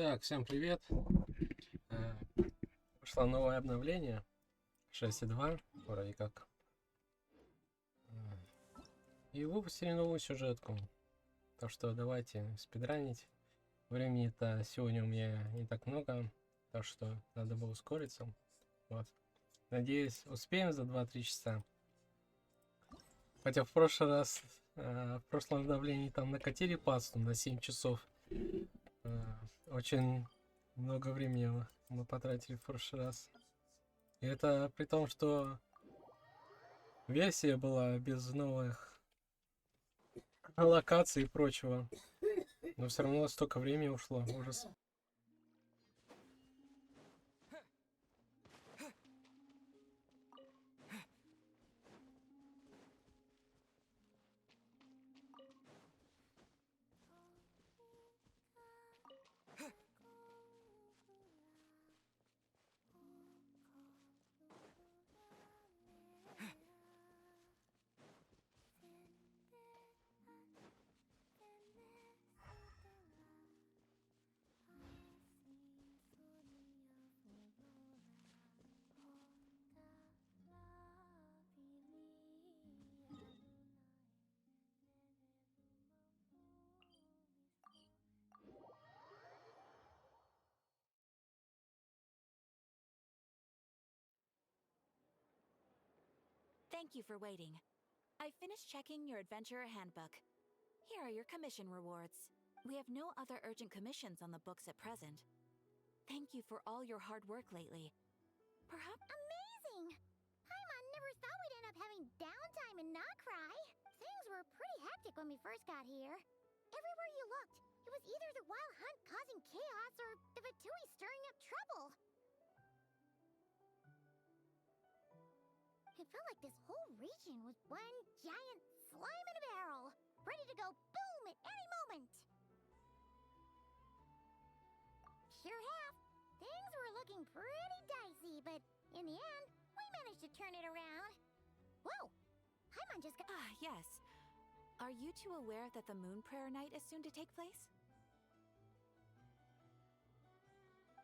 Так, всем привет. Э, Вышло новое обновление 6.2, вроде как. И выпустили новую сюжетку. Так что давайте спидранить. Времени-то сегодня у меня не так много, так что надо было ускориться. Вот. Надеюсь, успеем за 2-3 часа. Хотя в прошлый раз, в прошлом обновлении там накатили пасту на 7 часов. Очень много времени мы потратили в прошлый раз. И это при том, что версия была без новых локаций и прочего. Но все равно столько времени ушло. Ужас. Thank you for waiting. I finished checking your adventurer handbook. Here are your commission rewards. We have no other urgent commissions on the books at present. Thank you for all your hard work lately. Perhaps— Amazing! Paimon never thought we'd end up having downtime and not cry. Things were pretty hectic when we first got here. Everywhere you looked, it was either the wild hunt causing chaos or the Fatui stirring up trouble. It felt like this whole region was one giant slime in a barrel, ready to go boom at any moment. Sure have. Things were looking pretty dicey, but in the end, we managed to turn it around. Whoa! Paimon just got— yes. Are you two aware that the Moon Prayer Night is soon to take place?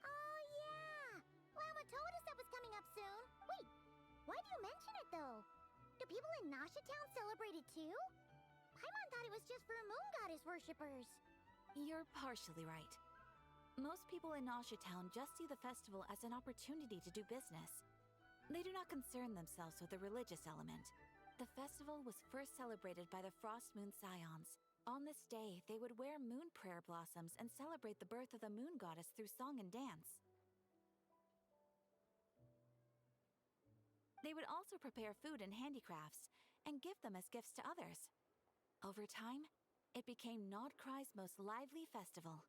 Oh yeah! Lama told us that was coming up soon. Wait, why do you mention it though? Do people in Nasha Town celebrate it too? Paimon thought it was just for Moon Goddess worshippers. You're partially right. Most people in Nasha Town just see the festival as an opportunity to do business. They do not concern themselves with the religious element. The festival was first celebrated by the Frost Moon Scions. On this day, they would wear moon prayer blossoms and celebrate the birth of the moon goddess through song and dance. They would also prepare food and handicrafts and give them as gifts to others. Over time, it became Nodcry's most lively festival.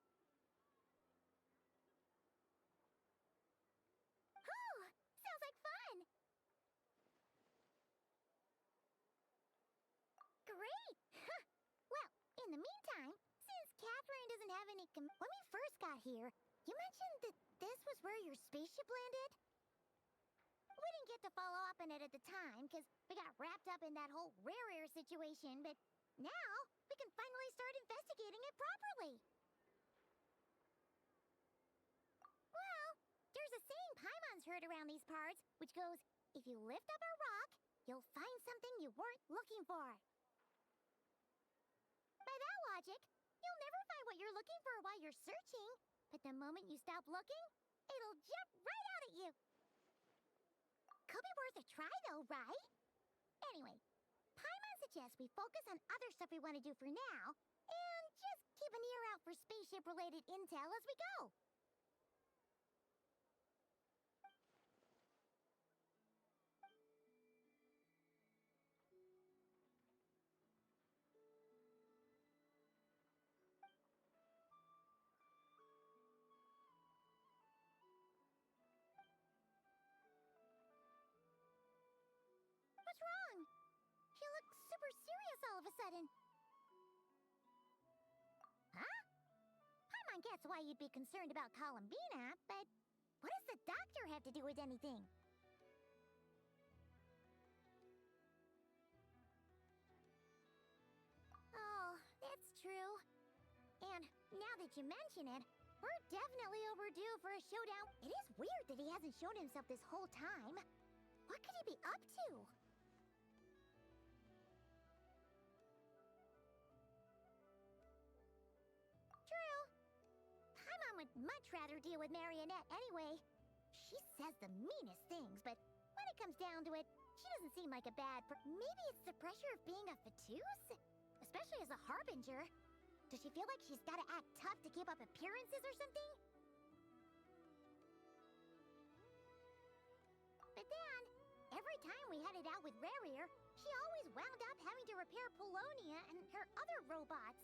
Oh, sounds like fun! Great! Well, in the meantime, since Catherine doesn't have any when we first got here, you mentioned that this was where your spaceship landed? We didn't get to follow up on it at the time, because we got wrapped up in that whole rare situation, but now we can finally start investigating it properly. Well, there's a saying Paimon's heard around these parts, which goes, if you lift up a rock, you'll find something you weren't looking for. By that logic, you'll never find what you're looking for while you're searching, but the moment you stop looking, it'll jump right out at you. Could be worth a try though, right? Anyway, Paimon suggests we focus on other stuff we want to do for now, and just keep an ear out for spaceship-related intel as we go. What's wrong? You look super serious all of a sudden. Huh? Paimon gets why you'd be concerned about Columbina, but what does the doctor have to do with anything? Oh, that's true. And now that you mention it, We're definitely overdue for a showdown. It is weird that he hasn't shown himself this whole time. What could he be up to? True. My mom would much rather deal with Marionette anyway. She says the meanest things, but when it comes down to it, she doesn't seem like a maybe it's the pressure of being a Fatuse? Especially as a Harbinger. Does she feel like she's gotta act tough to keep up appearances or something? But then, every time we headed out with Rarier, she always wound up having to repair Polonia and her other robots.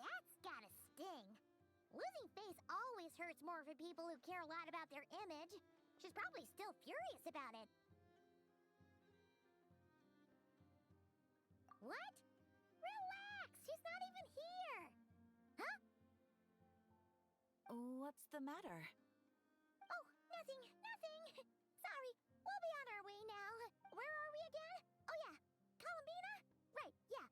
That's gotta sting. Losing face always hurts more for people who care a lot about their image. She's probably still furious about it. What? Relax! She's not even here! Huh? What's the matter? Oh, nothing. Sorry, we'll be on our way now. Where are we again? Oh yeah, Columbina? Right, yeah.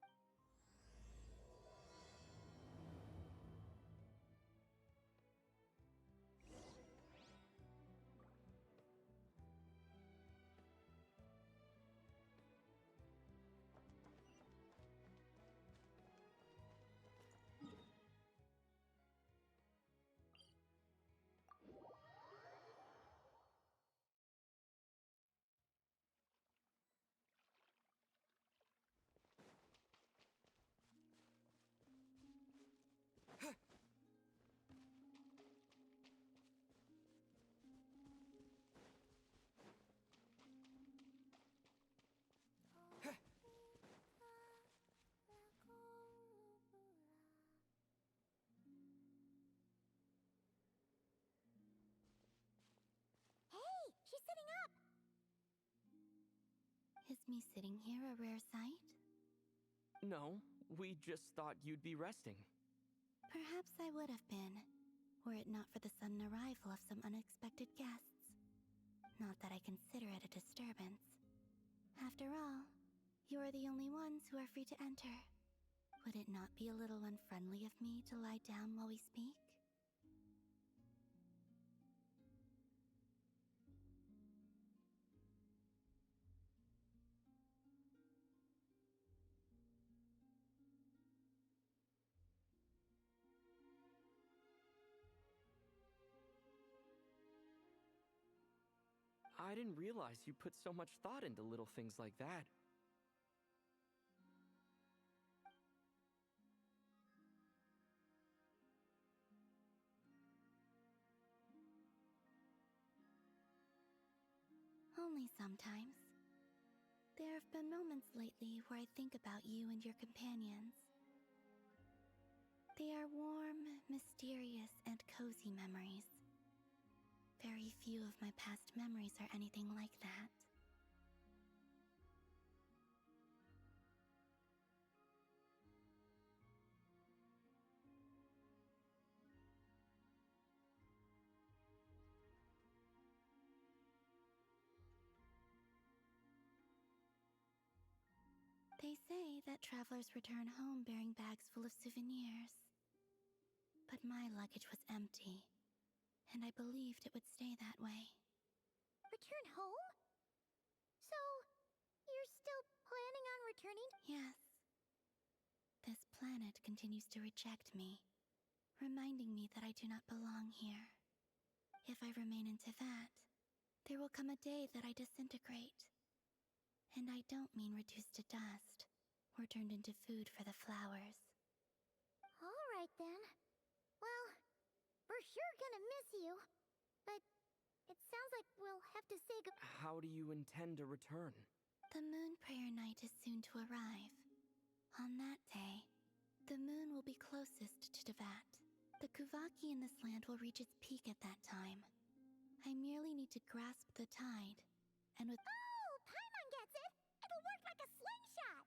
Hey, she's sitting up! Is me sitting here a rare sight? No, we just thought you'd be resting. Perhaps I would have been, were it not for the sudden arrival of some unexpected guests. Not that I consider it a disturbance. After all, you are the only ones who are free to enter. Would it not be a little unfriendly of me to lie down while we speak? I didn't realize you put so much thought into little things like that. Only sometimes. There have been moments lately where I think about you and your companions. They are warm, mysterious, and cozy memories. Very few of my past memories are anything like that. They say that travelers return home bearing bags full of souvenirs. But my luggage was empty, and I believed it would stay that way. Return home? So, you're still planning on returning? Yes. This planet continues to reject me, reminding me that I do not belong here. If I remain in Teyvat, there will come a day that I disintegrate. And I don't mean reduced to dust, or turned into food for the flowers. Alright then. Well, we're sure gonna miss you. But it sounds like we'll have to say goodbye. How do you intend to return? The moon prayer night is soon to arrive. On that day, the moon will be closest to Teyvat. The Kuvaki in this land will reach its peak at that time. I merely need to grasp the tide, and with Oh, Paimon gets it! It'll work like a slingshot!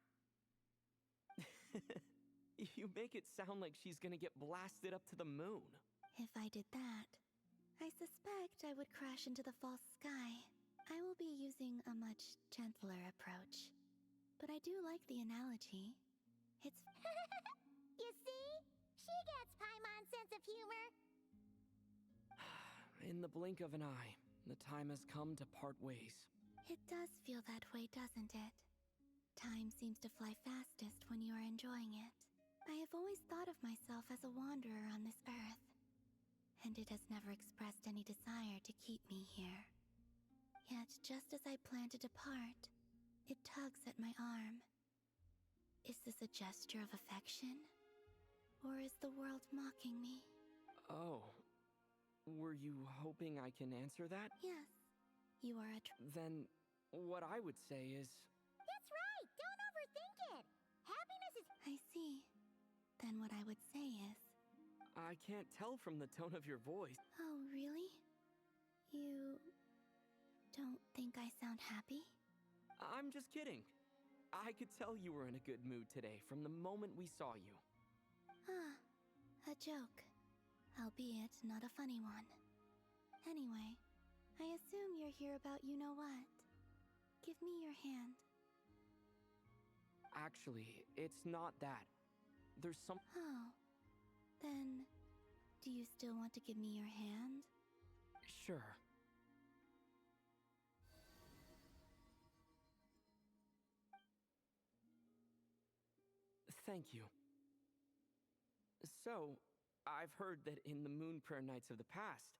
You make it sound like she's gonna get blasted up to the moon. if I did that, I suspect I would crash into the false sky. I will be using a much gentler approach. But I do like the analogy. It's You see? She gets Paimon's sense of humor. In the blink of an eye, the time has come to part ways. It does feel that way, doesn't it? Time seems to fly fastest when you are enjoying it. I have always thought of myself as a wanderer on this earth, and it has never expressed any desire to keep me here. Yet, just as I plan to depart, it tugs at my arm. Is this a gesture of affection? Or is the world mocking me? Oh. Were you hoping I can answer that? Yes, you are Then, what I would say is... That's right! Don't overthink it! Happiness is. I see. Then what I would say is... I can't tell from the tone of your voice. Oh, really? You don't think I sound happy? I'm just kidding. I could tell you were in a good mood today from the moment we saw you. Ah, a joke. Albeit not a funny one. Anyway, I assume you're here about you-know-what. Give me your hand. Actually, it's not that. There's some... Oh. Then, do you still want to give me your hand? Sure. Thank you. So, I've heard that in the Moon Prayer Nights of the past,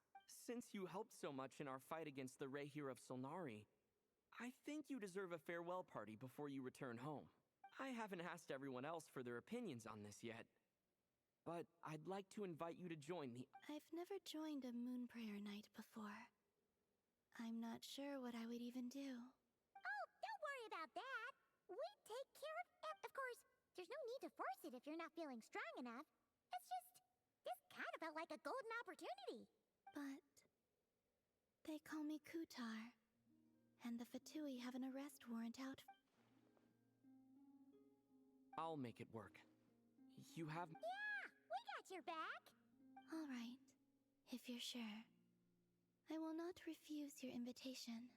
since you helped so much in our fight against the Rehir of Solnari, I think you deserve a farewell party before you return home. I haven't asked everyone else for their opinions on this yet, but I'd like to invite you to join the... I've never joined a moon prayer night before. I'm not sure what I would even do. Oh, don't worry about that! We take care of. Of course, there's no need to force it if you're not feeling strong enough. It's just. This kind of felt like a golden opportunity. But they call me Kutar, and the Fatui have an arrest warrant out. I'll make it work. You have... Yeah, we got your back. All right, if you're sure. I will not refuse your invitation.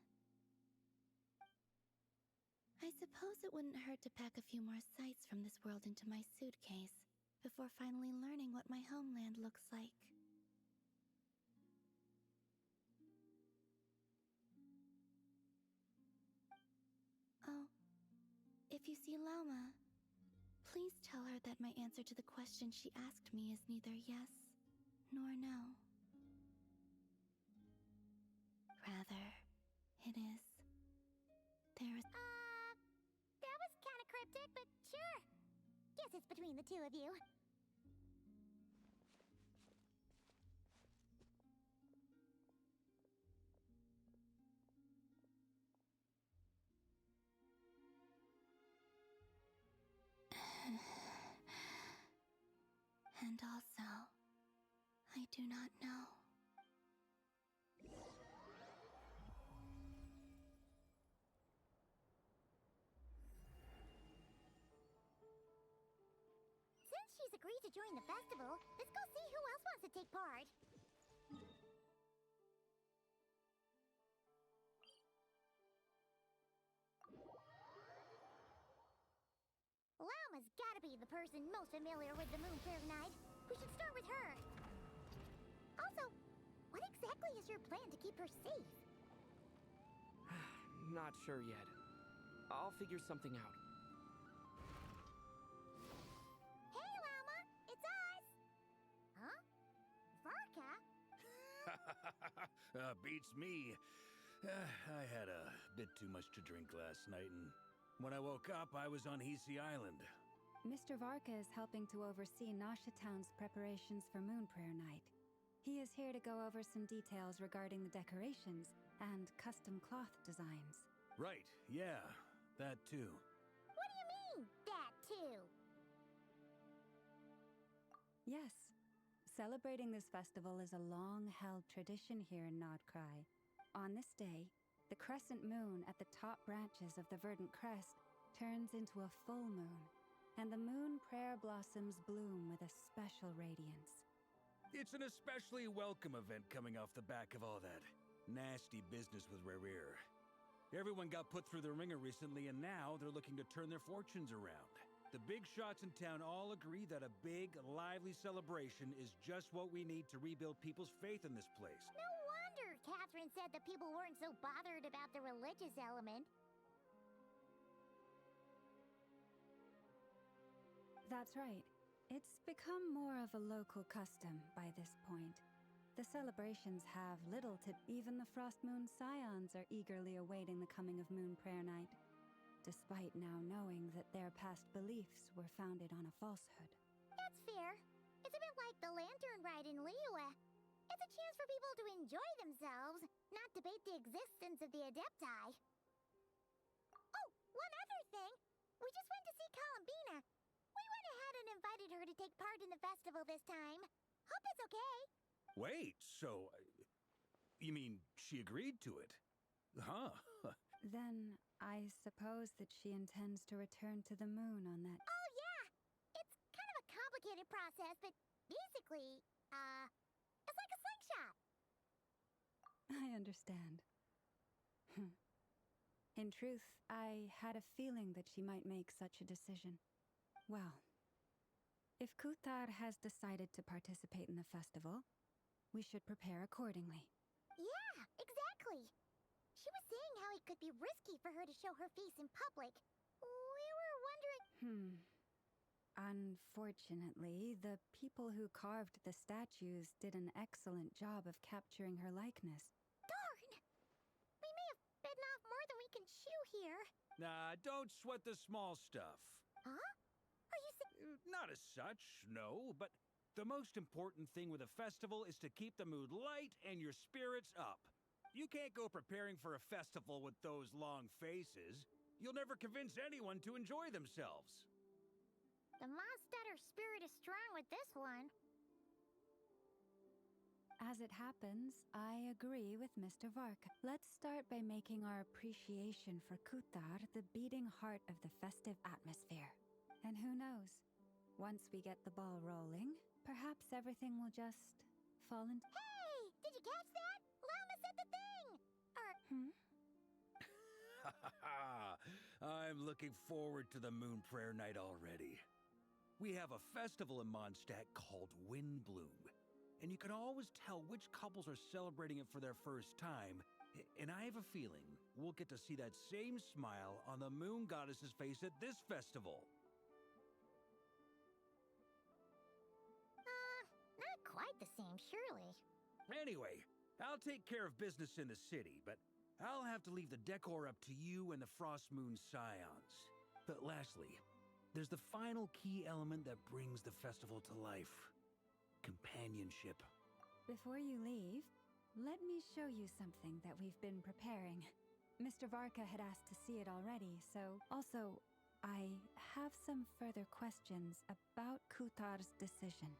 I suppose it wouldn't hurt to pack a few more sights from this world into my suitcase before finally learning what my homeland looks like. Oh, if you see Lauma, please tell her that my answer to the question she asked me is neither yes nor no. Rather, it is. That was kind of cryptic, but sure. Guess it's between the two of you. And also, I do not know. Since she's agreed to join the festival, let's go see who else wants to take part. Llama's gotta be the person most familiar with the Moon Fair Night. We should start with her. Also, what exactly is your plan to keep her safe? Not sure yet. I'll figure something out. Hey, Llama! It's us! Huh? Varka? Beats me. I had a bit too much to drink last night, and when I woke up, I was on Hisi Island. Mr. Varka is helping to oversee Nasha Town's preparations for Moon Prayer Night. He is here to go over some details regarding the decorations and custom cloth designs. Right, yeah, that too. What do you mean, that too? Yes, celebrating this festival is a long-held tradition here in Nodcry. On this day, the crescent moon at the top branches of the verdant crest turns into a full moon, and the moon prayer blossoms bloom with a special radiance. It's an especially welcome event coming off the back of all that nasty business with Rare. Everyone got put through the ringer recently, and now they're looking to turn their fortunes around. The big shots in town all agree that a big, lively celebration is just what we need to rebuild people's faith in this place. No wonder Catherine said that people weren't so bothered about the religious element. That's right. It's become more of a local custom by this point. The celebrations have little to... Even the Frost Moon Scions are eagerly awaiting the coming of Moon Prayer Night, despite now knowing that their past beliefs were founded on a falsehood. That's fair. It's a bit like the lantern ride in Liyue. It's a chance for people to enjoy themselves, not debate the existence of the Adepti. Oh, one other thing. We just went to see Columbina. We went ahead and invited her to take part in the festival this time. Hope it's okay. Wait, so... you mean she agreed to it? Huh. Then, I suppose that she intends to return to the moon on that... Oh, yeah. It's kind of a complicated process, but basically, it's like a slingshot. I understand. In truth, I had a feeling that she might make such a decision. Well, if Kuthar has decided to participate in the festival, we should prepare accordingly. Yeah, exactly. She was saying how it could be risky for her to show her face in public. We were wondering... Unfortunately, the people who carved the statues did an excellent job of capturing her likeness. Darn! We may have bitten off more than we can chew here. Nah, don't sweat the small stuff. Huh? Are you saying... Not as such, no, but the most important thing with a festival is to keep the mood light and your spirits up. You can't go preparing for a festival with those long faces. You'll never convince anyone to enjoy themselves. The Mondstatter spirit is strong with this one. As it happens, I agree with Mr. Varka. Let's start by making our appreciation for Kuthar the beating heart of the festive atmosphere. And who knows? Once we get the ball rolling, perhaps everything will just fall into... Hey! Did you catch that? Llama said the thing! I'm looking forward to the Moon Prayer Night already. We have a festival in Mondstadt called Windbloom, and you can always tell which couples are celebrating it for their first time. And I have a feeling we'll get to see that same smile on the Moon Goddess's face at this festival. Not quite the same, surely. Anyway, I'll take care of business in the city, but I'll have to leave the decor up to you and the Frost Moon Scions. But lastly, there's the final key element that brings the festival to life. Companionship. Before you leave, let me show you something that we've been preparing. Mr. Varka had asked to see it already, so... Also, I have some further questions about Kuthar's decision.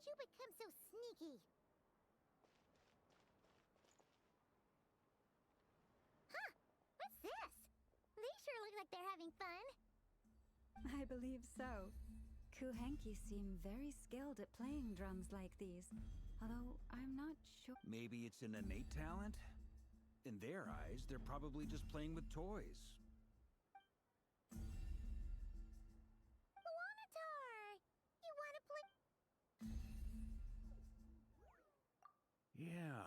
you become so sneaky? Huh, what's this? They sure look like they're having fun. I believe so. Kuhenki seem very skilled at playing drums like these, although I'm not sure. Maybe it's an innate talent? In their eyes, they're probably just playing with toys. Wanatar! You wanna play? Yeah.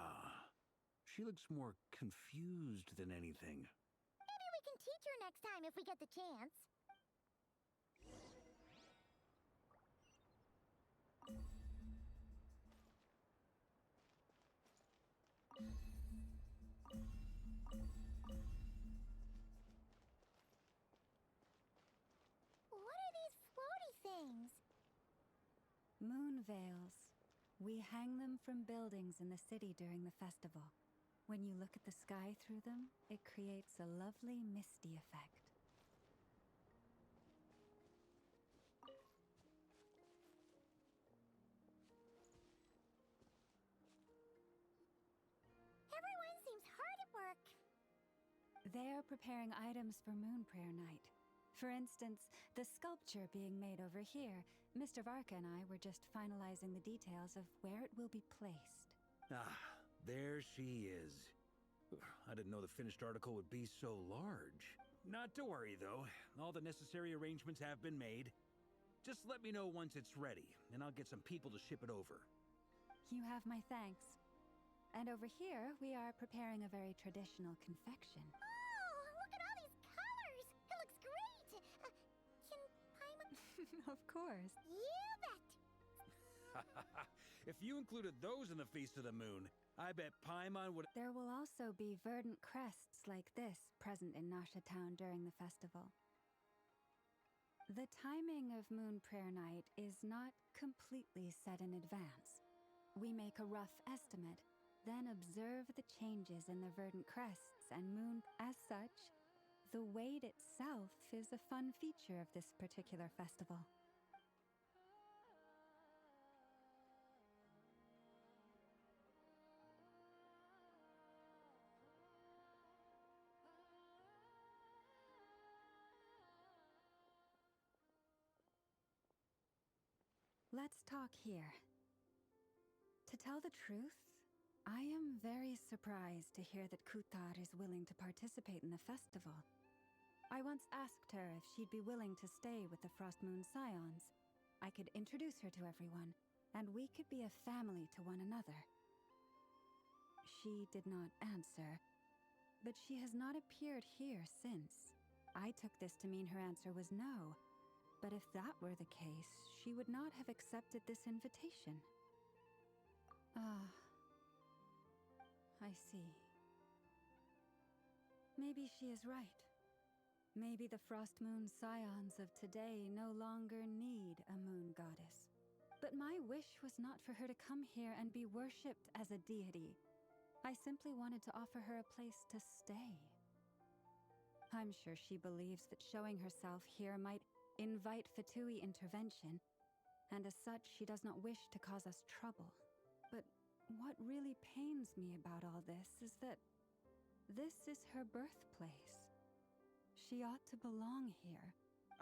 She looks more confused than anything. Maybe we can teach her next time if we get the chance. What are these floaty things? Moon veils. We hang them from buildings in the city during the festival. When you look at the sky through them, it creates a lovely misty effect. Everyone seems hard at work. They are preparing items for Moon Prayer Night. For instance, the sculpture being made over here, Mr. Varka and I were just finalizing the details of where it will be placed. Ah, there she is. I didn't know the finished article would be so large. Not to worry, though. All the necessary arrangements have been made. Just let me know once it's ready, and I'll get some people to ship it over. You have my thanks. And over here, we are preparing a very traditional confection. Oh, look at all these colors! It looks great! Can Paimon... Of course. You bet! If you included those in the Feast of the Moon, I bet Paimon would... There will also be verdant crests like this present in Nasha Town during the festival. The timing of Moon Prayer Night is not completely set in advance. We make a rough estimate, then observe the changes in the verdant crests and moon. As such, the wait itself is a fun feature of this particular festival. Let's talk here. To tell the truth, I am very surprised to hear that Kutar is willing to participate in the festival. I once asked her if she'd be willing to stay with the Frost Moon Scions. I could introduce her to everyone, and we could be a family to one another. She did not answer, but she has not appeared here since. I took this to mean her answer was no. But if that were the case, she would not have accepted this invitation. Ah, I see. Maybe she is right. Maybe the Frost Moon Scions of today no longer need a moon goddess. But my wish was not for her to come here and be worshipped as a deity. I simply wanted to offer her a place to stay. I'm sure she believes that showing herself here might invite Fatui intervention, and as such, she does not wish to cause us trouble. But what really pains me about all this is that this is her birthplace. She ought to belong here.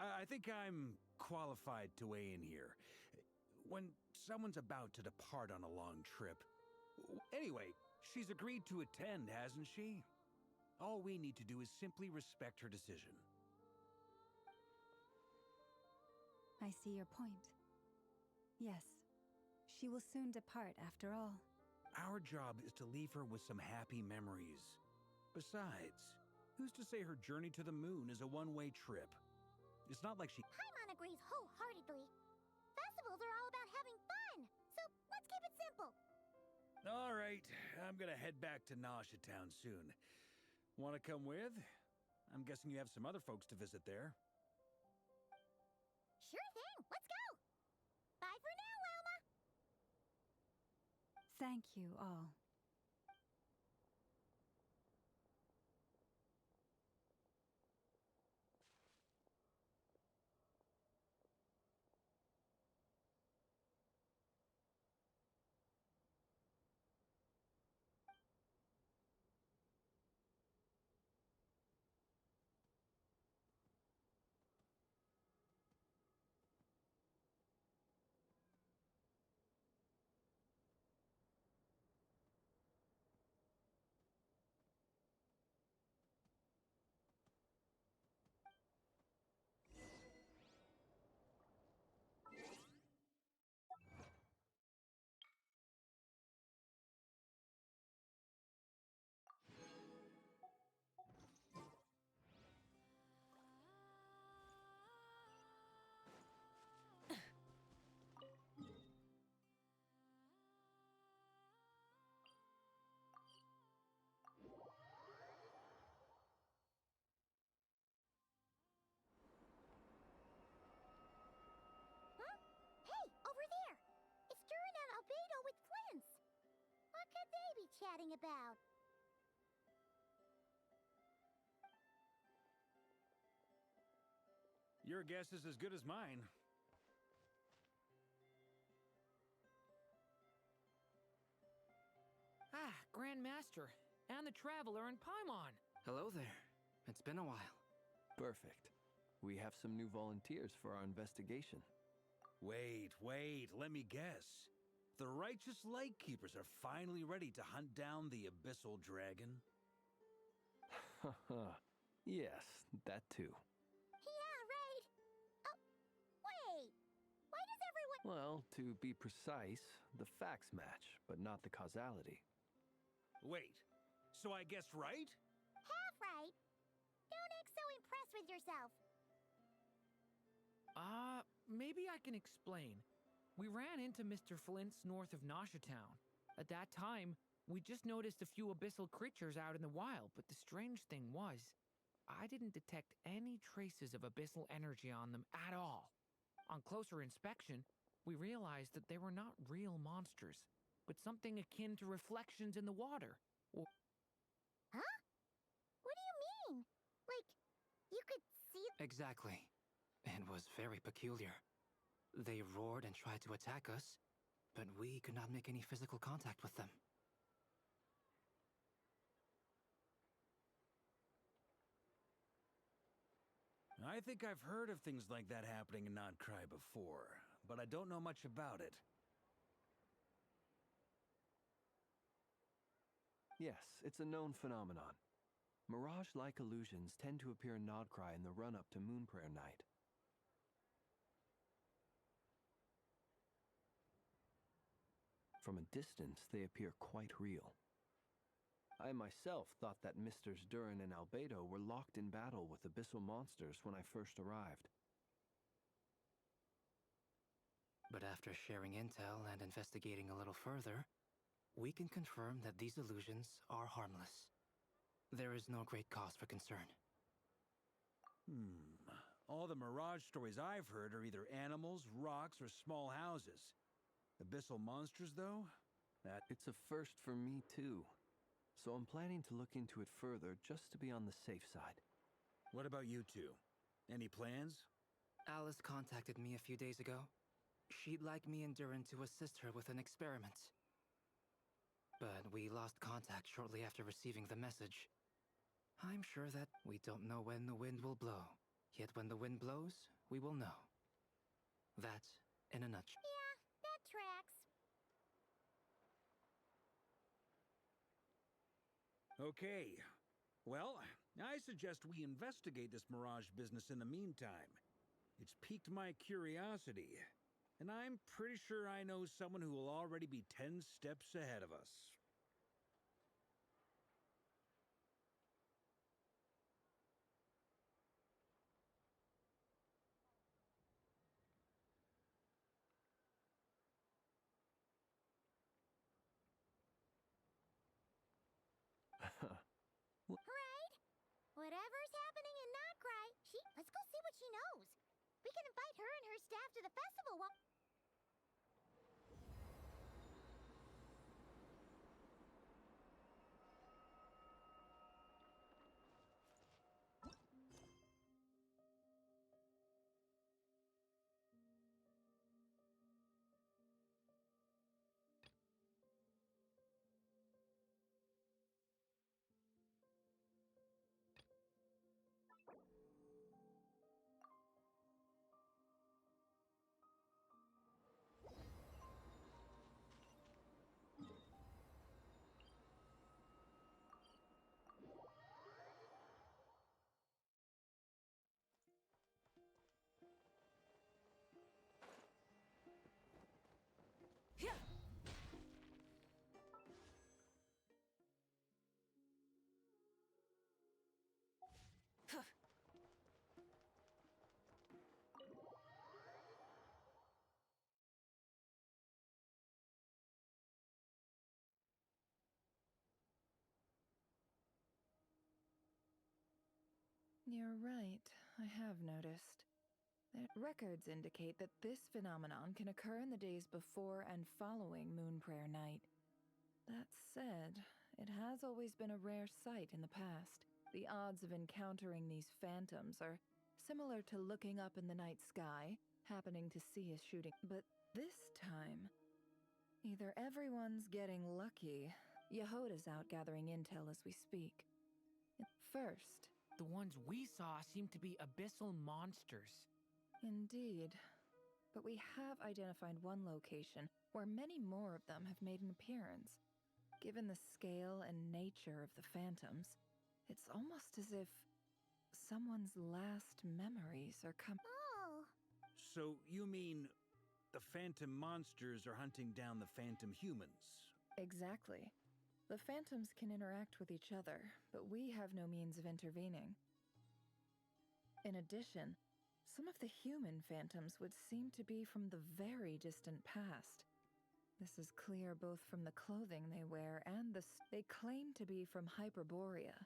I think I'm qualified to weigh in here. When someone's about to depart on a long trip... Anyway, she's agreed to attend, hasn't she? All we need to do is simply respect her decision. I see your point. Yes, she will soon depart after all. Our job is to leave her with some happy memories. Besides, who's to say her journey to the moon is a one-way trip? It's not like she... Paimon agrees wholeheartedly. Festivals are all about having fun, so let's keep it simple. All right, I'm gonna head back to Nasha Town soon. Want to come with? I'm guessing you have some other folks to visit there. Sure thing, let's go! Bye for now, Wilma! Thank you all. chatting about? Your guess is as good as mine. Ah, Grandmaster, and the Traveler and Paimon. Hello there. It's been a while. Perfect. We have some new volunteers for our investigation. Wait, let me guess. The righteous Lightkeepers are finally ready to hunt down the Abyssal Dragon? Haha. Yes, that too. Yeah, right. Oh, wait. Why does everyone... Well, to be precise, the facts match, but not the causality. Wait, so I guessed right? Half right. Don't act so impressed with yourself. Maybe I can explain. We ran into Mr. Flint's north of Nasha Town. At that time, we just noticed a few abyssal creatures out in the wild, but the strange thing was, I didn't detect any traces of abyssal energy on them at all. On closer inspection, we realized that they were not real monsters, but something akin to reflections in the water. Huh? What do you mean? Like, you could see... Exactly. It was very peculiar. They roared and tried to attack us, but we could not make any physical contact with them. I think I've heard of things like that happening in Notcry before, but I don't know much about it. Yes, it's a known phenomenon. Mirage-like illusions tend to appear in Nodcry in the run-up to Moonprayer Night. From a distance, they appear quite real. I myself thought that Misters Durin and Albedo were locked in battle with abyssal monsters when I first arrived. But after sharing intel and investigating a little further, we can confirm that these illusions are harmless. There is no great cause for concern. All the Mirage stories I've heard are either animals, rocks, or small houses. Abyssal monsters, though? It's a first for me, too. So I'm planning to look into it further just to be on the safe side. What about you two? Any plans? Alice contacted me a few days ago. She'd like me and Durin to assist her with an experiment. But we lost contact shortly after receiving the message. I'm sure that we don't know when the wind will blow. Yet when the wind blows, we will know. That, in a nutshell. Yeah, that tracks. Okay. Well, I suggest we investigate this Mirage business in the meantime. It's piqued my curiosity, and I'm pretty sure I know someone who will already be 10 steps ahead of us. Right? Whatever's happening in Notcry, let's go see what she knows. We can invite her and her staff to the festival while... You're right, I have noticed. Records indicate that this phenomenon can occur in the days before and following Moonprayer Night. That said, it has always been a rare sight in the past. The odds of encountering these phantoms are similar to looking up in the night sky, happening to see a shooting. But this time, either everyone's getting lucky. Yehoda's out gathering intel as we speak. First, The ones we saw seem to be abyssal monsters. indeed. But we have identified one location where many more of them have made an appearance. Given the scale and nature of the phantoms, it's almost as if someone's last memories are Oh, So you mean the phantom monsters are hunting down the phantom humans? Exactly. The phantoms can interact with each other, but we have no means of intervening. In addition, some of the human phantoms would seem to be from the very distant past. This is clear both from the clothing they wear and they claim to be from Hyperborea,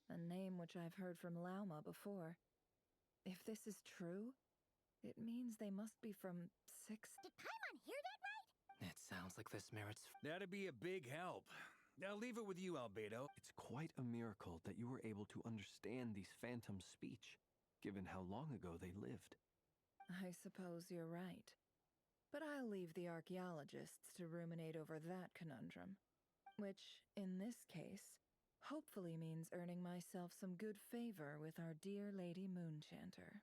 a name which I've heard from Lauma before. If this is true, it means they must be from did Paimon hear that right? It sounds like this merits. That'd be a big help. I'll leave it with you, Albedo. It's quite a miracle that you were able to understand these phantoms' speech, given how long ago they lived. I suppose you're right. But I'll leave the archaeologists to ruminate over that conundrum. Which, in this case, hopefully means earning myself some good favor with our dear Lady Moonchanter.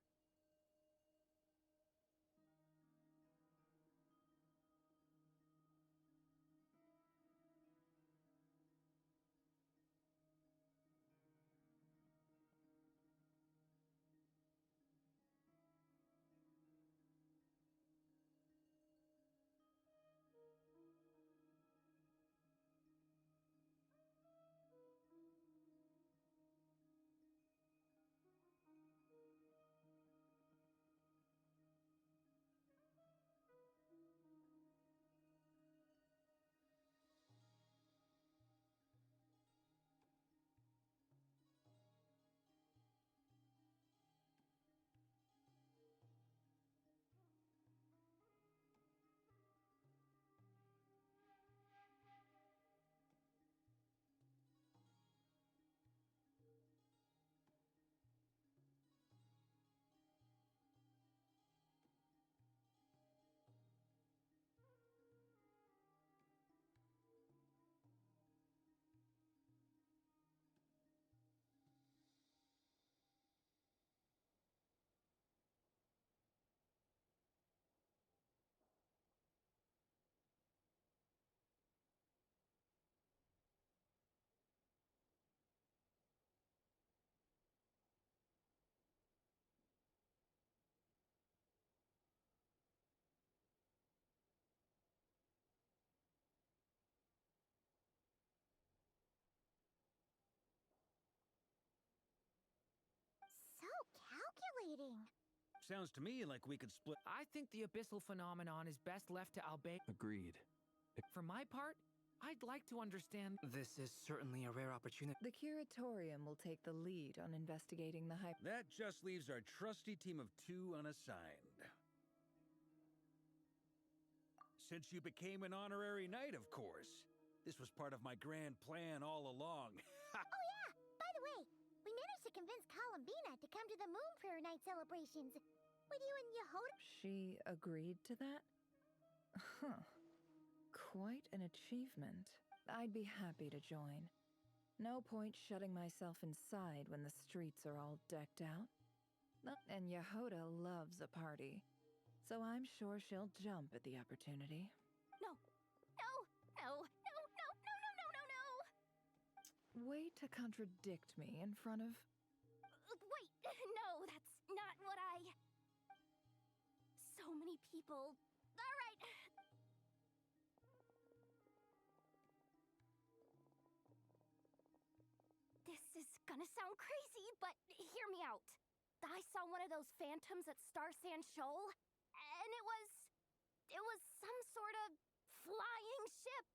So calculating. Sounds to me like we could split. I think the abyssal phenomenon is best left to Albedo. Agreed. For my part, I'd like to understand. This is certainly a rare opportunity. The Curatorium will take the lead on investigating the That just leaves our trusty team of 2 unassigned. Since you became an honorary knight, of course. This was part of my grand plan all along. Oh yeah, by the way, we managed to convince Columbina to come to the Moon Prayer Night celebrations. With you and Yehoda. She agreed to that? Huh. Quite an achievement. I'd be happy to join. No point shutting myself inside when the streets are all decked out. And Yehoda loves a party, so I'm sure she'll jump at the opportunity. No, no, no, no, no, no, no, no, no, no. Way to contradict me in front of... Wait, no, that's not what I... So many people. All right. This is gonna sound crazy, but hear me out. I saw one of those phantoms at Star Sand Shoal, and it was some sort of flying ship.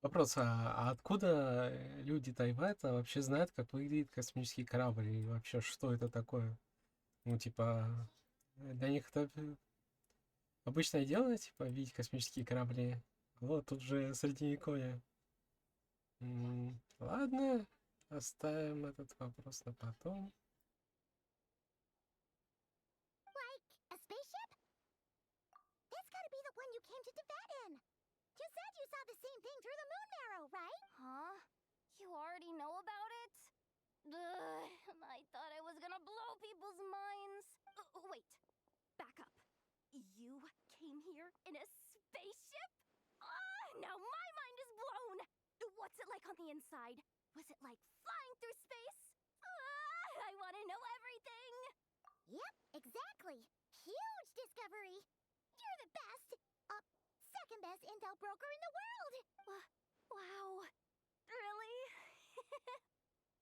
Вопрос, а откуда люди Тайвета вообще знают, как выглядит космический корабль? И вообще, что это такое? Ну, типа, для них это обычное дело, типа, видеть космические корабли. Вот, тут же Средневековье. Ладно, оставим этот вопрос на потом. Like a spaceship? That's gotta be the one you came to Tibet in. You said you saw the same thing through the moon marrow, right? Huh? You already know about it? Ugh, I thought I was gonna blow people's minds. Wait, back up. You came here in a spaceship? Ah, now my mind is blown! What's it like on the inside? Was it like flying through space? Ah, I wanna know everything! Yep, exactly. Huge discovery. You're the best, second best intel broker in the world. Wow. Really?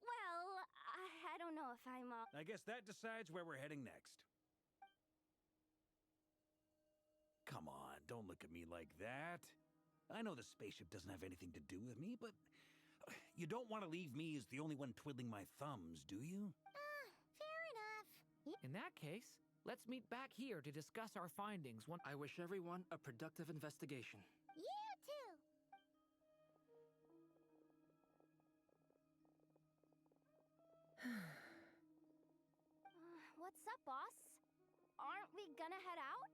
Well, I don't know if I'm, I guess that decides where we're heading next. Come on, don't look at me like that. I know the spaceship doesn't have anything to do with me, but you don't want to leave me as the only one twiddling my thumbs, do you? Fair enough. In that case, let's meet back here to discuss our findings. I wish everyone a productive investigation. You too. What's up, boss? Aren't we gonna head out?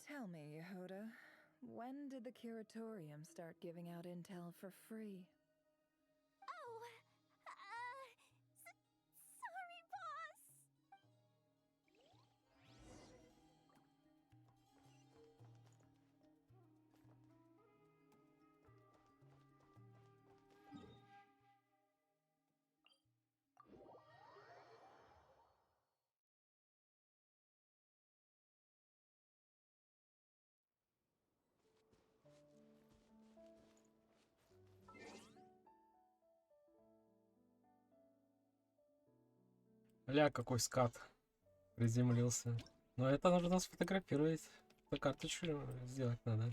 Tell me, Yehoda, when did the curatorium start giving out intel for free? Oh, sorry, boss. Ля, какой скат приземлился. Но это нужно сфотографировать. На карточку сделать надо.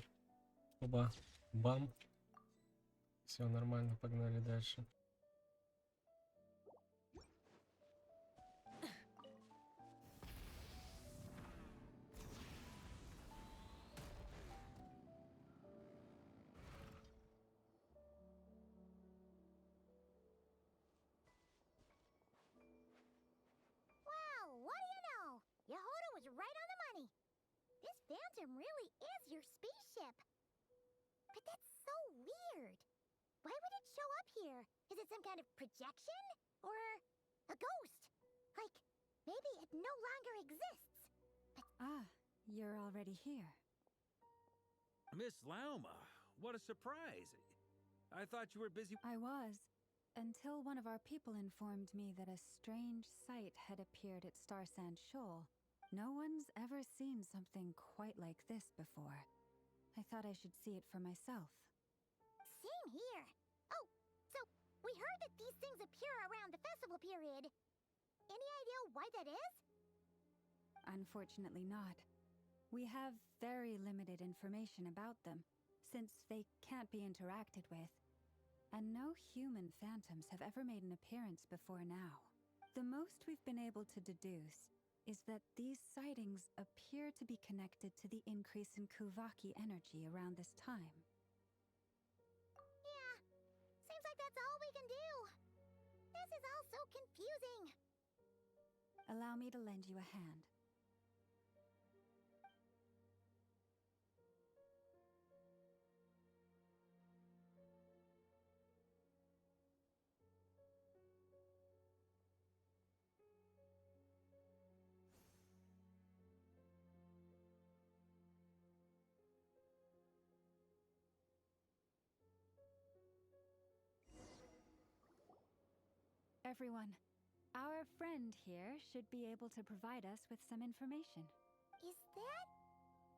Оба. Бам. Все нормально, погнали дальше. Well, what do you know? Yehoda was right on the money. This Phantom really is your spaceship. But that's so weird. Why would it show up here? Is it some kind of projection? Or a ghost? Like, maybe it no longer exists. Ah, you're already here. Miss Lauma, what a surprise. I thought you were busy. I was, until one of our people informed me that a strange sight had appeared at Starsand Shoal. No one's ever seen something quite like this before. I thought I should see it for myself. Same here. Oh, so we heard that these things appear around the festival period. Any idea why that is? Unfortunately not. We have very limited information about them, since they can't be interacted with. And no human phantoms have ever made an appearance before now. The most we've been able to deduce is that these sightings appear to be connected to the increase in Kuvaki energy around this time. Yeah, seems like that's all we can do. This is all so confusing. Allow me to lend you a hand. Everyone, our friend here should be able to provide us with some information. Is that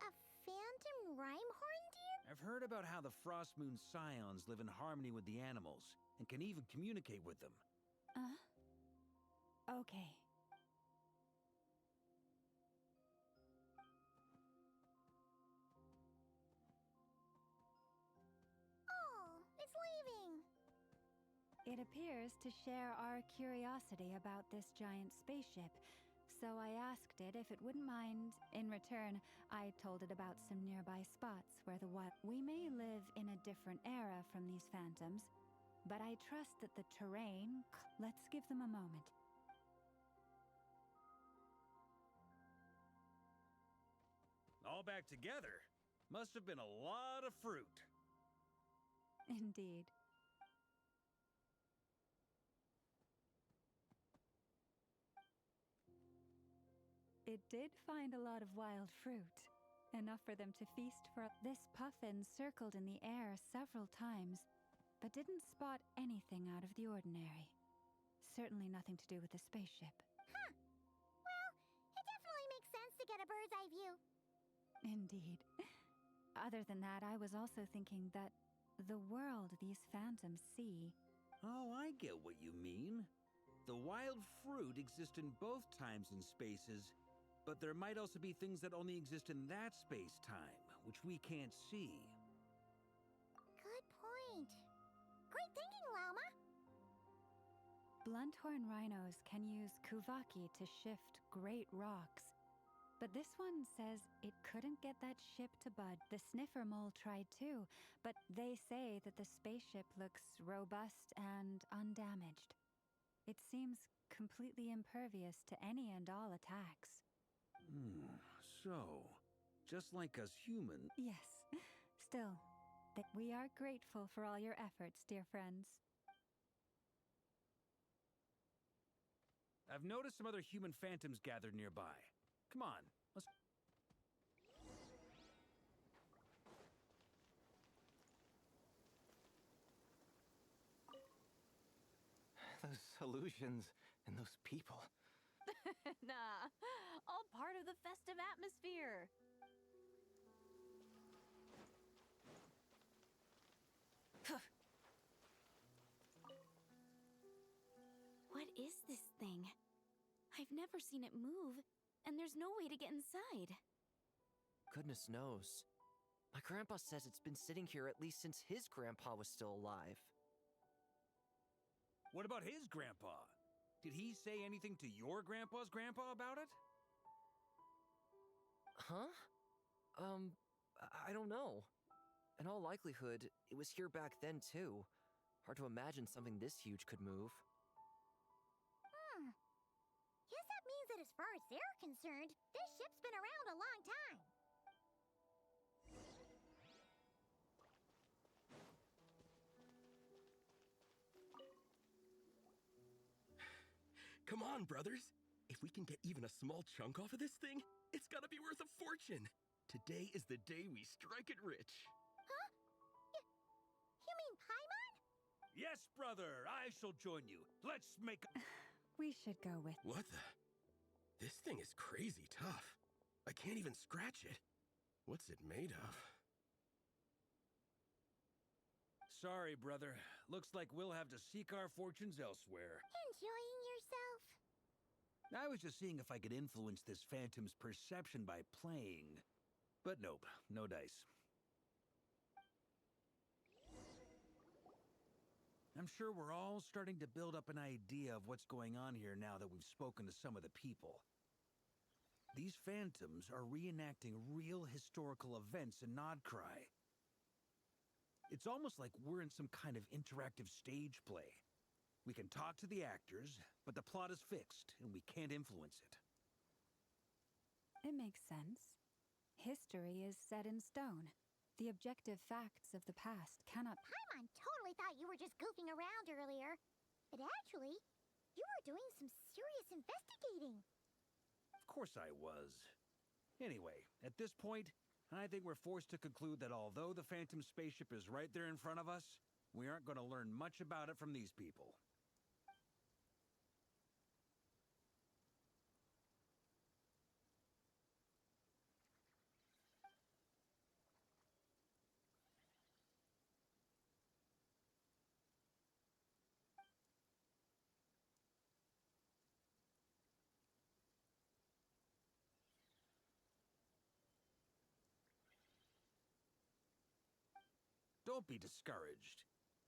a phantom rhymehorn deer? I've heard about how the Frost Moon scions live in harmony with the animals and can even communicate with them. Okay. Oh, it's leaving. It appears to share our curiosity about this giant spaceship, so I asked it if it wouldn't mind. In return, I told it about some nearby spots where the wild. We may live in a different era from these phantoms, but I trust that the terrain. Let's give them a moment. All back together. Must have been a lot of fruit. Indeed. It did find a lot of wild fruit, enough for them to feast for. This puffin circled in the air several times, but didn't spot anything out of the ordinary. Certainly nothing to do with the spaceship. Huh. Well, it definitely makes sense to get a bird's eye view. Indeed. Other than that, I was also thinking that the world these phantoms see. Oh, I get what you mean. The wild fruit exist in both times and spaces, but there might also be things that only exist in that space-time, which we can't see. Good point. Great thinking, Llama. Blunthorn rhinos can use kuvaki to shift great rocks. But this one says it couldn't get that ship to bud. The sniffer mole tried too, but they say that the spaceship looks robust and undamaged. It seems completely impervious to any and all attacks. So, just like us humans. Yes, still, that we are grateful for all your efforts, dear friends. I've noticed some other human phantoms gathered nearby. Come on, let's... Those illusions and those people. Nah, all part of the festive atmosphere. What is this thing? I've never seen it move, and there's no way to get inside. Goodness knows. My grandpa says it's been sitting here at least since his grandpa was still alive. What about his grandpa? Did he say anything to your grandpa's grandpa about it? Huh? I don't know. In all likelihood, it was here back then too. Hard to imagine something this huge could move. Guess that means that as far as they're concerned, this ship's been around a long time. Come on, brothers. If we can get even a small chunk off of this thing, it's gotta be worth a fortune. Today is the day we strike it rich. Huh? You mean Paimon? Yes, brother, I shall join you. Let's make a... We should go with... What the? This thing is crazy tough. I can't even scratch it. What's it made of? Sorry, brother. Looks like we'll have to seek our fortunes elsewhere. Enjoying yourself? I was just seeing if I could influence this phantom's perception by playing. But nope, no dice. I'm sure we're all starting to build up an idea of what's going on here now that we've spoken to some of the people. These phantoms are reenacting real historical events in Nodcry. It's almost like we're in some kind of interactive stage play. We can talk to the actors, but the plot is fixed, and we can't influence it. It makes sense. History is set in stone. The objective facts of the past cannot... Paimon totally thought you were just goofing around earlier. But actually, you were doing some serious investigating. Of course I was. Anyway, at this point, I think we're forced to conclude that although the Phantom spaceship is right there in front of us, we aren't going to learn much about it from these people. Don't be discouraged.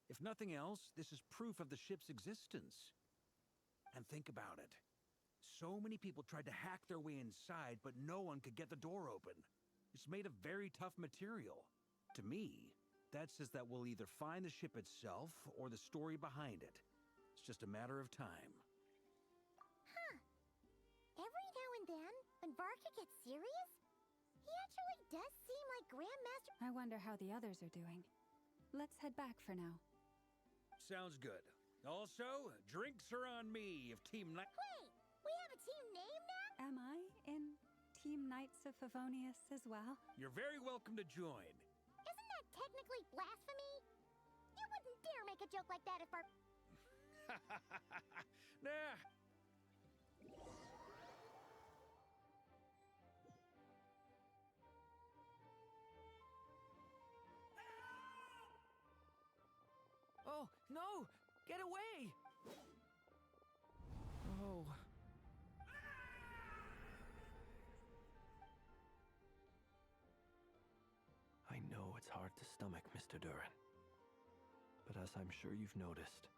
If nothing else, this is proof of the ship's existence. And think about it. So many people tried to hack their way inside, but no one could get the door open. It's made of very tough material. To me, That says that we'll either find the ship itself or the story behind it. It's just a matter of time. Huh. Every now and then, when Varka gets serious, he actually does seem like Grandmaster. I wonder how the others are doing. Let's head back for now. Sounds good. Also, drinks are on me if Team Night. Wait, we have a team name now? Am I in Team Knights of Favonius as well? You're very welcome to join. Isn't that technically blasphemy? You wouldn't dare make a joke like that if our... Nah. Oh, no! Get away! Oh. I know it's hard to stomach, Mr. Durin. But as I'm sure you've noticed,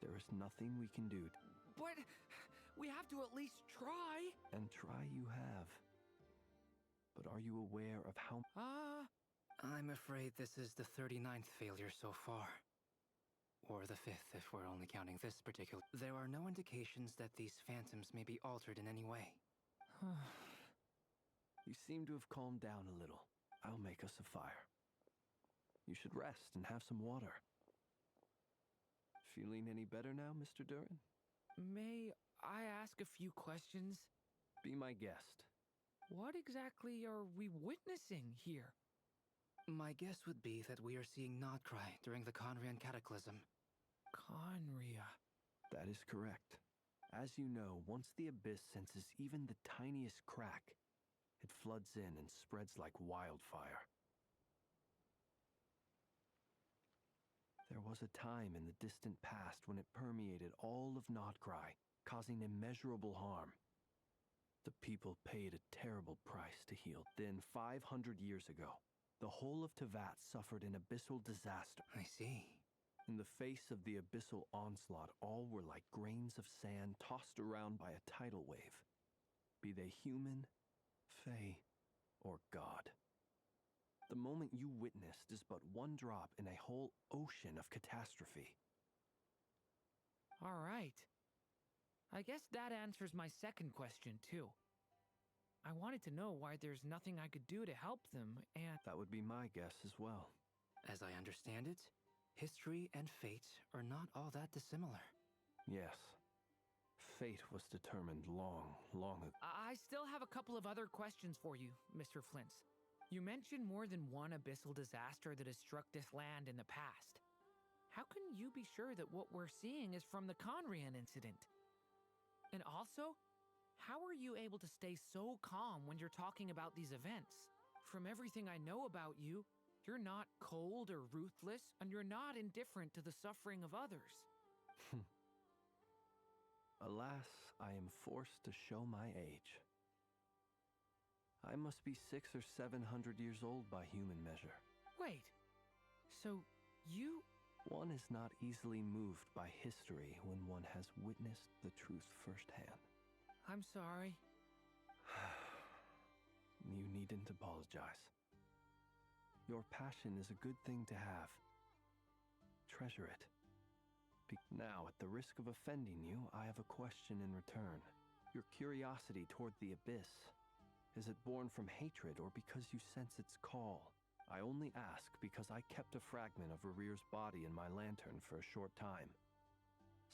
there is nothing we can do. But we have to at least try. And try you have. But are you aware of how... I'm afraid this is the 39th failure so far. Or the 5th, if we're only counting this particular... There are no indications that these phantoms may be altered in any way. You seem to have calmed down a little. I'll make us a fire. You should rest and have some water. Feeling any better now, Mr. Durin? May I ask a few questions? Be my guest. What exactly are we witnessing here? My guess would be that we are seeing Nodcry during the Conrian Cataclysm. Conria. That is correct. As you know, once the Abyss senses even the tiniest crack, it floods in and spreads like wildfire. There was a time in the distant past when it permeated all of Nodcry, causing immeasurable harm. The people paid a terrible price to heal. Then, 500 years ago, the whole of Teyvat suffered an abyssal disaster. I see. In the face of the abyssal onslaught, all were like grains of sand tossed around by a tidal wave. Be they human, fae, or god. The moment you witnessed is but one drop in a whole ocean of catastrophe. All right. I guess that answers my second question, too. I wanted to know why there's nothing I could do to help them, and... That would be my guess as well. As I understand it, history and fate are not all that dissimilar. Yes. Fate was determined long, long ago. I still have a couple of other questions for you, Mr. Flintz. You mentioned more than one abyssal disaster that has struck this land in the past. How can you be sure that what we're seeing is from the Conrian incident? And also, how are you able to stay so calm when you're talking about these events? From everything I know about you, you're not cold or ruthless, and you're not indifferent to the suffering of others. Alas, I am forced to show my age. I must be 600 or 700 years old by human measure. Wait, so you... One is not easily moved by history when one has witnessed the truth firsthand. I'm sorry. You needn't apologize. Your passion is a good thing to have. Treasure it. Now, at the risk of offending you, I have a question in return. Your curiosity toward the Abyss, is it born from hatred or because you sense its call? I only ask because I kept a fragment of Rerir's body in my lantern for a short time.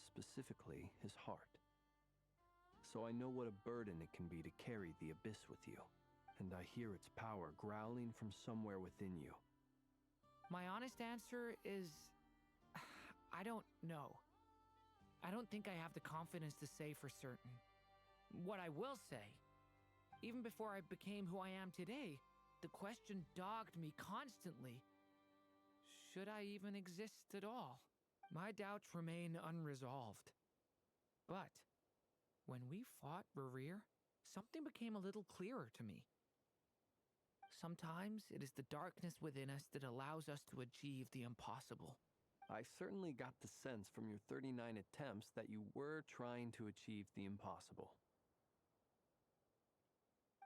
Specifically, his heart. So I know what a burden it can be to carry the Abyss with you. And I hear its power growling from somewhere within you. My honest answer is... I don't know. I don't think I have the confidence to say for certain. What I will say, even before I became who I am today, the question dogged me constantly. Should I even exist at all? My doubts remain unresolved. But when we fought Rerir, something became a little clearer to me. Sometimes it is the darkness within us that allows us to achieve the impossible. I certainly got the sense from your 39 attempts that you were trying to achieve the impossible.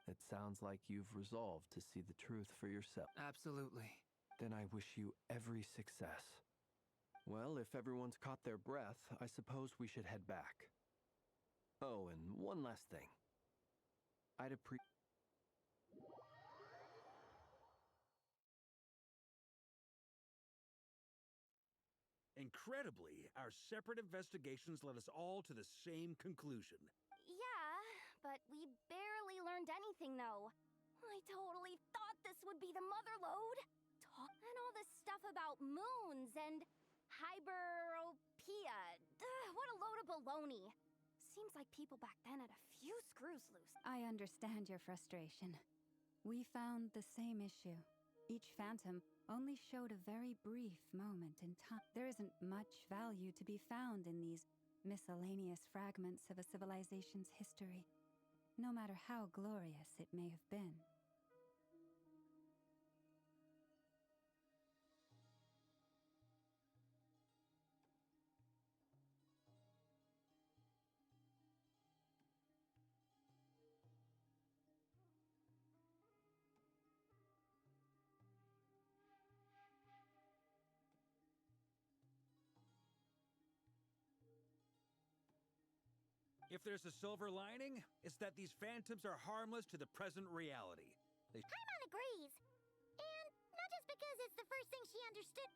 It sounds like you've resolved to see the truth for yourself. Absolutely. Then I wish you every success. Well, if everyone's caught their breath, I suppose we should head back. Oh, and one last thing. I'd appreciate... Incredibly, our separate investigations led us all to the same conclusion. Yeah, but we barely learned anything, though. I totally thought this would be the mother lode. And all this stuff about moons and hyperopia. What a load of baloney. Seems like people back then had a few screws loose. I understand your frustration. We found the same issue. Each phantom only showed a very brief moment in time. There isn't much value to be found in these miscellaneous fragments of a civilization's history, no matter how glorious it may have been. If there's a silver lining, it's that these phantoms are harmless to the present reality. Paimon agrees. And not just because it's the first thing she understood.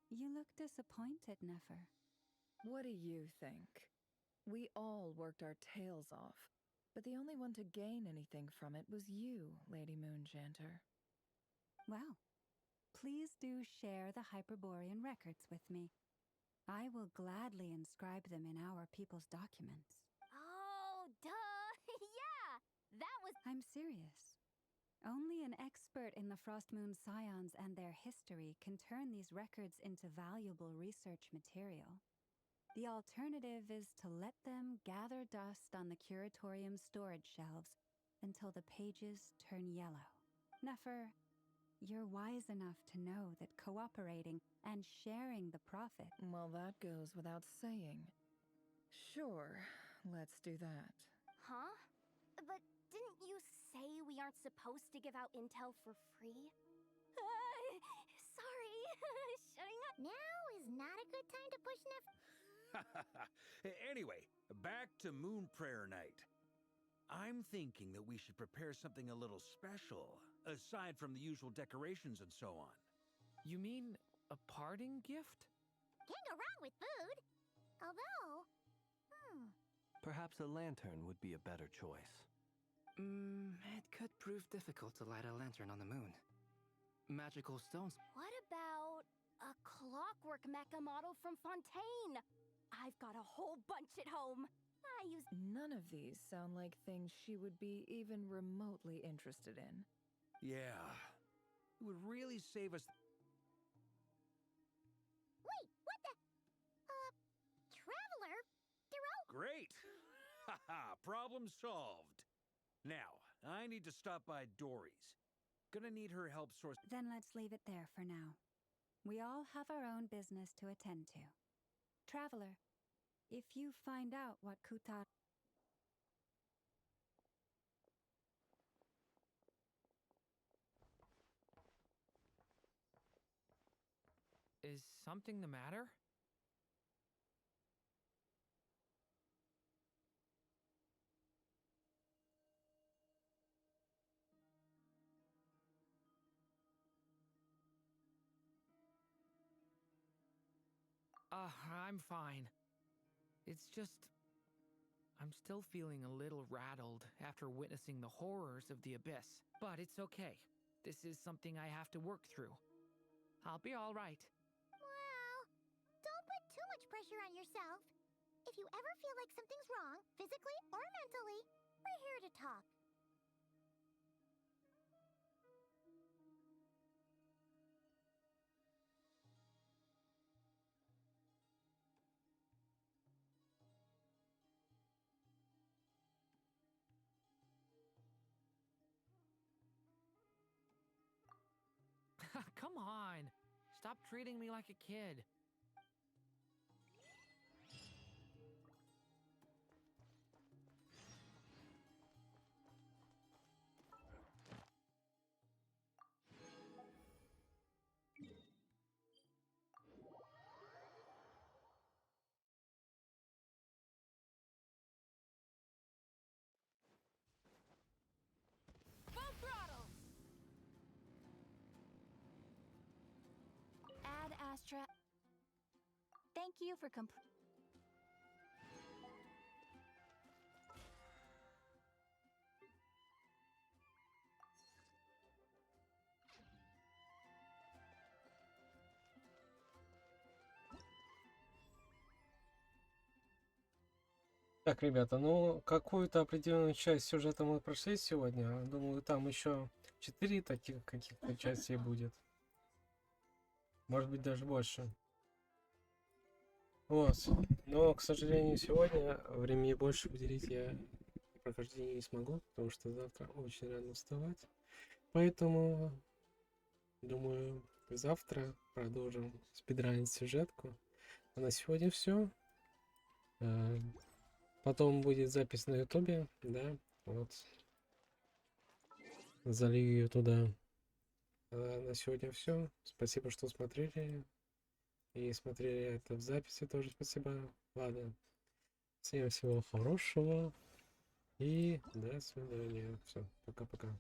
You look disappointed, Nefer. What do you think? We all worked our tails off, but the only one to gain anything from it was you, Lady Moonjanter. Well, please do share the Hyperborean records with me. I will gladly inscribe them in our people's documents. Oh, duh! Yeah! That was. I'm serious. Only an expert in the Frostmoon Scions and their history can turn these records into valuable research material. The alternative is to let them gather dust on the Curatorium's storage shelves until the pages turn yellow. Nefer, you're wise enough to know that cooperating and sharing the profit... Well, that goes without saying. Sure, let's do that. Huh? But didn't you say we aren't supposed to give out intel for free? Sorry. Shutting up. Now is not a good time to push Anyway, back to Moon Prayer Night. I'm thinking that we should prepare something a little special, aside from the usual decorations and so on. You mean a parting gift? Can't go wrong with food. Although, Perhaps a lantern would be a better choice. It could prove difficult to light a lantern on the moon. Magical stones. What about a clockwork mecha model from Fontaine? I've got a whole bunch at home. I use. None of these sound like things she would be even remotely interested in. Yeah, it would really save us. Wait, what the? Traveler? Darrow? Great! Haha, problem solved. Now, I need to stop by Dory's. Gonna need her help source. Then let's leave it there for now. We all have our own business to attend to. Traveler, if you find out what Kuta... Is something the matter? I'm fine. It's just... I'm still feeling a little rattled after witnessing the horrors of the Abyss. But it's okay. This is something I have to work through. I'll be all right. Well, don't put too much pressure on yourself. If you ever feel like something's wrong, physically or mentally, we're here to talk. Come on. Stop treating me like a kid. extra. Thank you for Так, ребята, ну какую-то определенную часть сюжета мы прошли сегодня. Думаю, там еще 4 таких каких-то частей будет. Может быть, даже больше. Вот. Но, к сожалению, сегодня времени больше уделить я прохождению не смогу, потому что завтра очень рано вставать. Поэтому, думаю, завтра продолжим спидранить сюжетку. А на сегодня все. Потом будет запись на ютубе, да, вот. Залью ее туда. А на сегодня все. Спасибо, что смотрели. И смотрели это в записи тоже спасибо. Ладно. Всем всего хорошего. И до свидания. Все, пока-пока.